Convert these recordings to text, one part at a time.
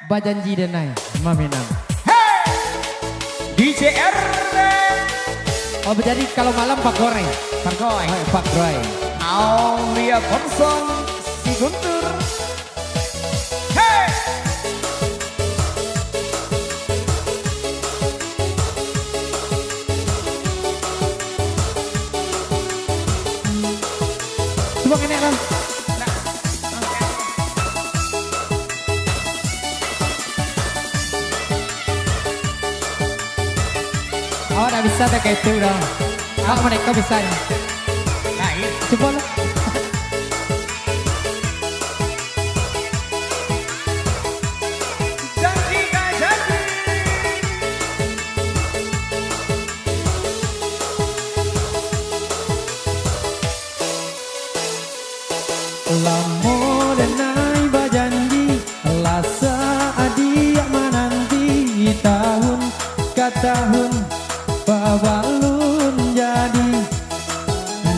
Bajanji denai Maminang. Hey, DJ R. Oh jadi kalau malam Pak Goreng. Pak Goy. Pak Goreng. Aulia Konsong si Guntur. Hey. Coba kena kan? Oh, dah bisa tak kayak itu dah. Aku mereka bisa ya. Nah, iya. Coba lah. Janji gak janji. Lamo denai bajanji, lasa adia menanti tahun ke tahun. Babalun jadi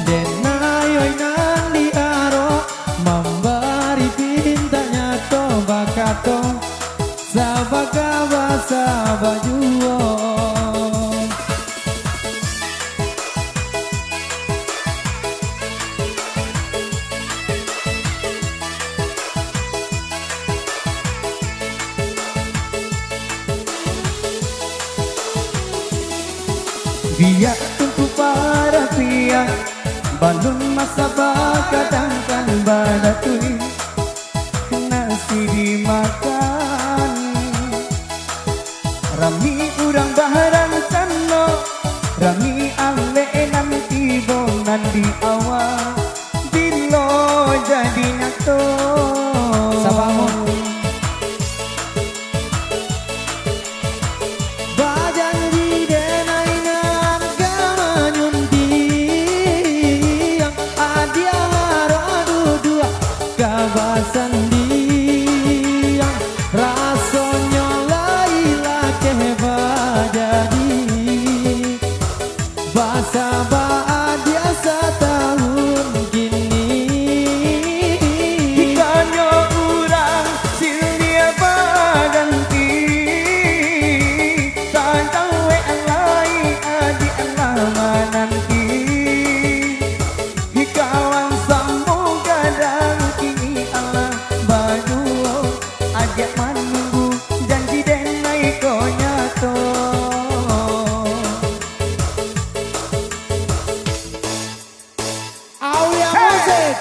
denai oi nang diaro memberi pintanya to bakato sabaka basa bajuo. Dia untuk para pria balun masa bakadangkan badatui nasi dimakan rami urang baharan cano rami ale nanti bonan di awal bilo jadi nato sabamu sendiang rasanya laila keba jadi bahasa dia setahun gini Ikannya urang silnya baganti tak tahu alai adik lama nanti ikawan sambung kadang kini Allah baju ajak menunggu janji denai kau nyato Aulia Musik.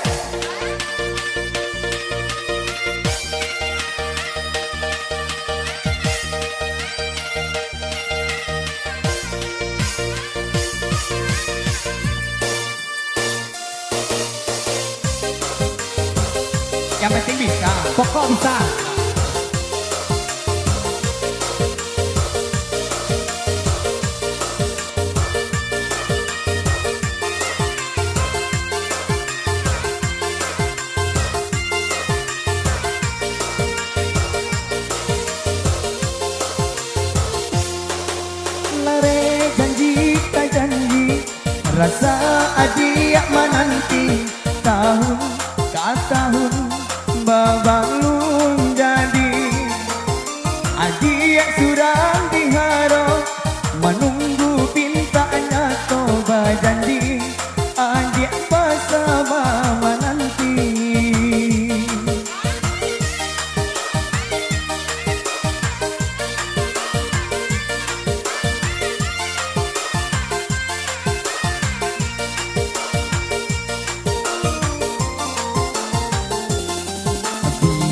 yang penting bisa. Pokok bisa. Lare janji tak janji rasa adik menanti tahun ke tahun babalun jadi adik sudah diharap menunggu pintanya toba janji adik bersama menanti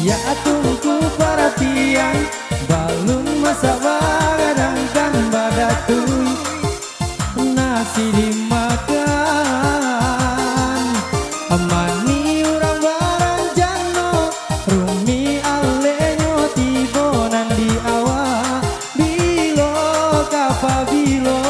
Dia tunggu perhatian balun masa bagadangkan badatui nasi dimakan amani urang barang jano rumi alenyo tibonan di awal bilo kapa bilo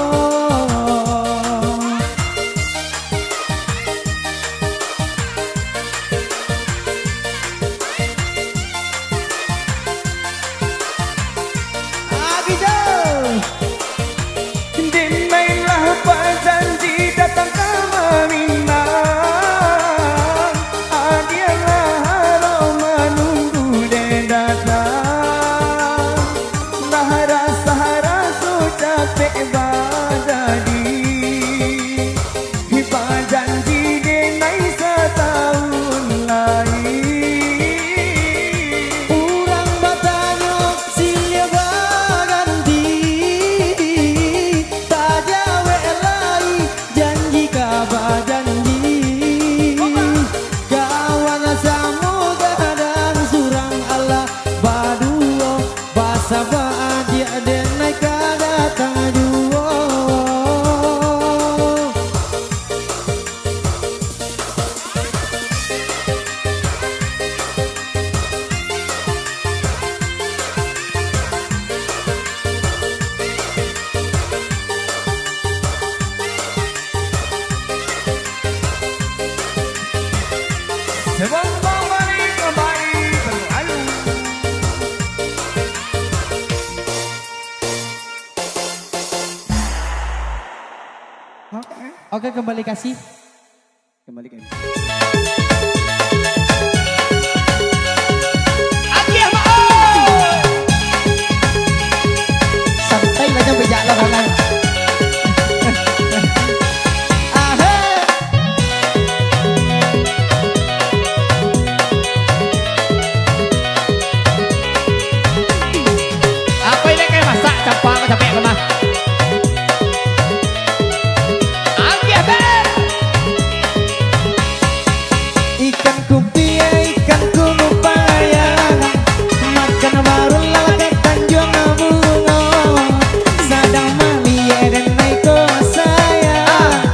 Oke, kembali kasih. Kembali ke Santai aja bejak lo kan. Apa ini kayak masak capek aku capek lemah. ikan kupia ikan kumu payang makan baru lalakai tanjung bungo sadang malie dan naiko sayang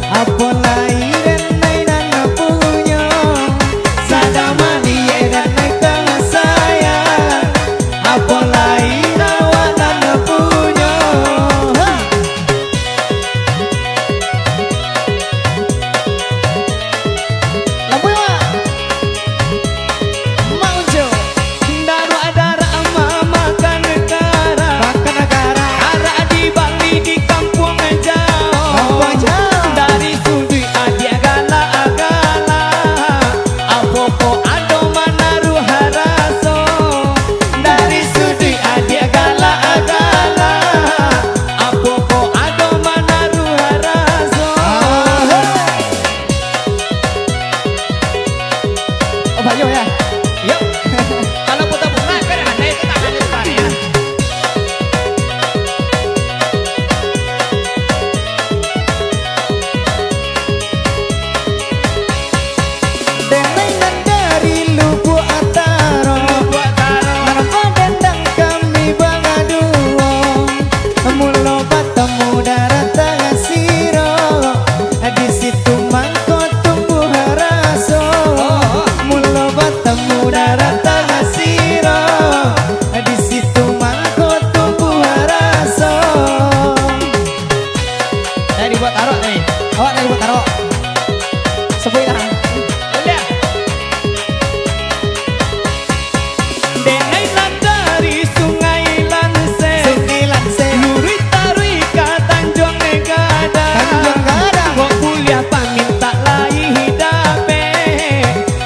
apa lain dan naik dan punya sadang malie dan naiko sayang apa lain awak dan punya Bayo ya. Yuk. Kalau putar bunga kan ada itu tangannya sebentar ya. Denengan dari Lubu Ataro Narko dendang kami bangaduo Mulo batemu darat tangan siro Di situ mangko tumbuh raso Mulo batemu darat tangan siro Di situ mangko tumbuh raso Saya dibuat taruh nih. Awak dari buat taruh. Sebuih lah. Udah. Denengan dari Sungai Lanse Luri Tarui ke Tanjung Gadang Tanjung Gadang. Kok kuliah paminta lai hidape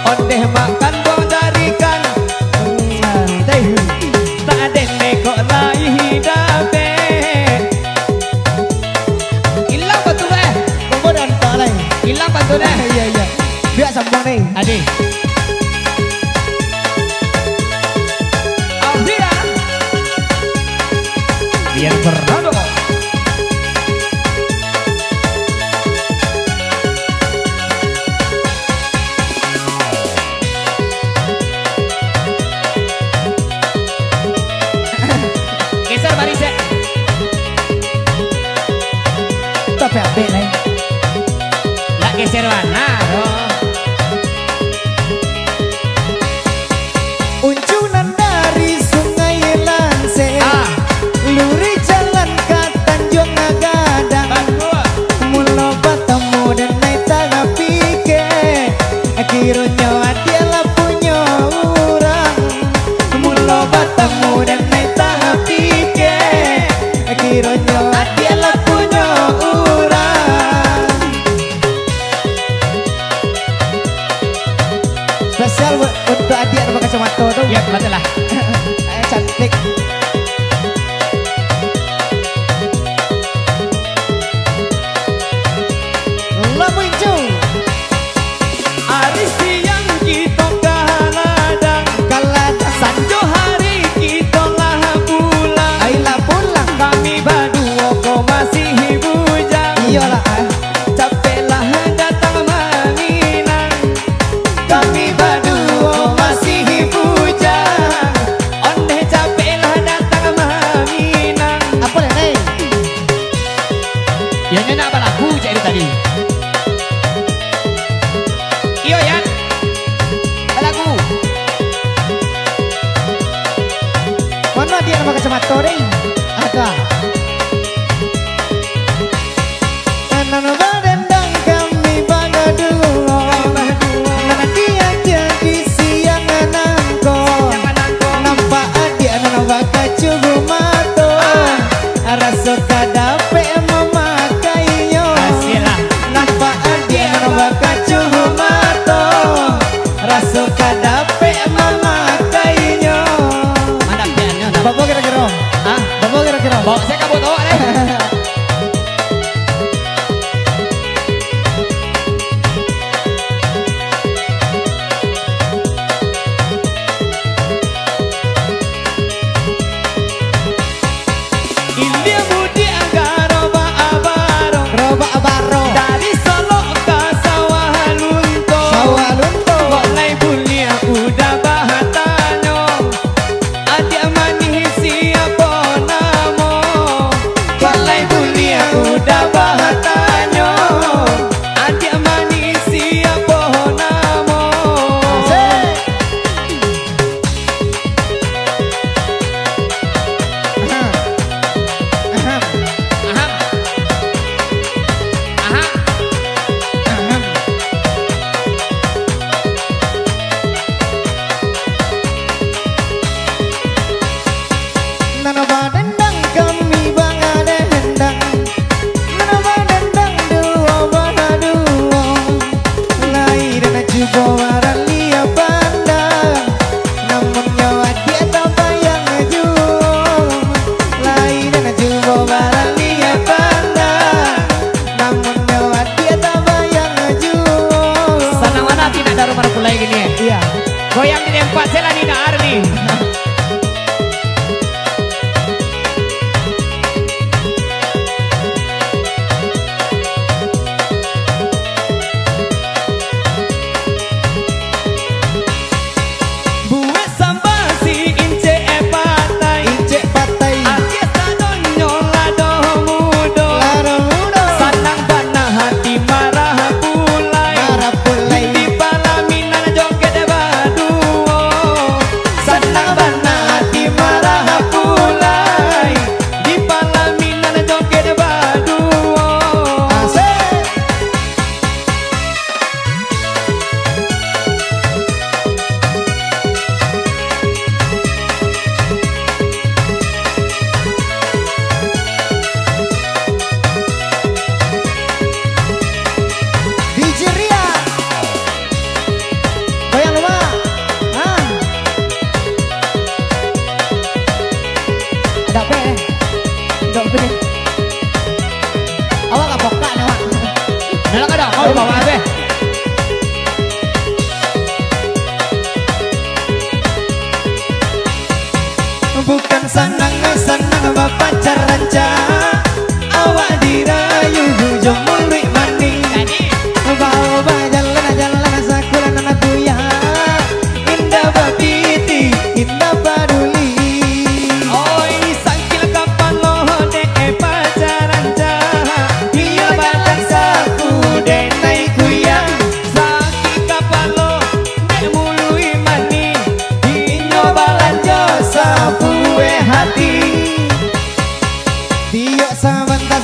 Ondeh makan bong dari kan Tak ada kok lai hidape Hilang betul eh. Tunggu dan tak lai Hilang betul eh. Iya iya. Biar sambung nih. Adi. Audia. Biar Fernando. Geser barisnya. Tapi apa nih? Lah geser mana? Uncunan dari Sungai Lanse Ah. Luri jalan ke Tanjung Gadang Mulo batemu dan naik tanah pike Kiranya adalah punya orang Mulo batemu dan naik tanah pike Kiranya adalah punya orang Spesial untuk adik yang pakai kacamata tuh Ya, betul lah. Cantik Lamuncung Hari siang kita kaladang Sanjo hari kita lah pulang Ayolah pulang Kami berdua kok masih bujang Iyalah capeklah datang menginang Kami berdua masih bujang Ondeh capeklah datang menginang Apa nih? Ya nyonya apa lagu cak itu tadi? Iyo ya. Apa lagu? Mana dia nama kacamata nih? Ada. Nana badendang kami bangaduo. Nana dia jadi siang nangko. Nampak adik nana bakal cubu mato. Rasa kadape memakainya. Hasil lah. Ndak be. Ndak be. Awak gak pokok nih wak. Nah lah kadang kau bawa be. Bukan senang bapak caranca, awak dirayu hujung mulik maning. Bawa jalan sakuran anak kuya, indah babiti, indah paduli. Oi sangkil kapan lo dek pacaranca, dia badan saku dek naik kuya. Sangkil kapan lo dek mului mani, dinyo balanjo sapu hati. Tiok sabanta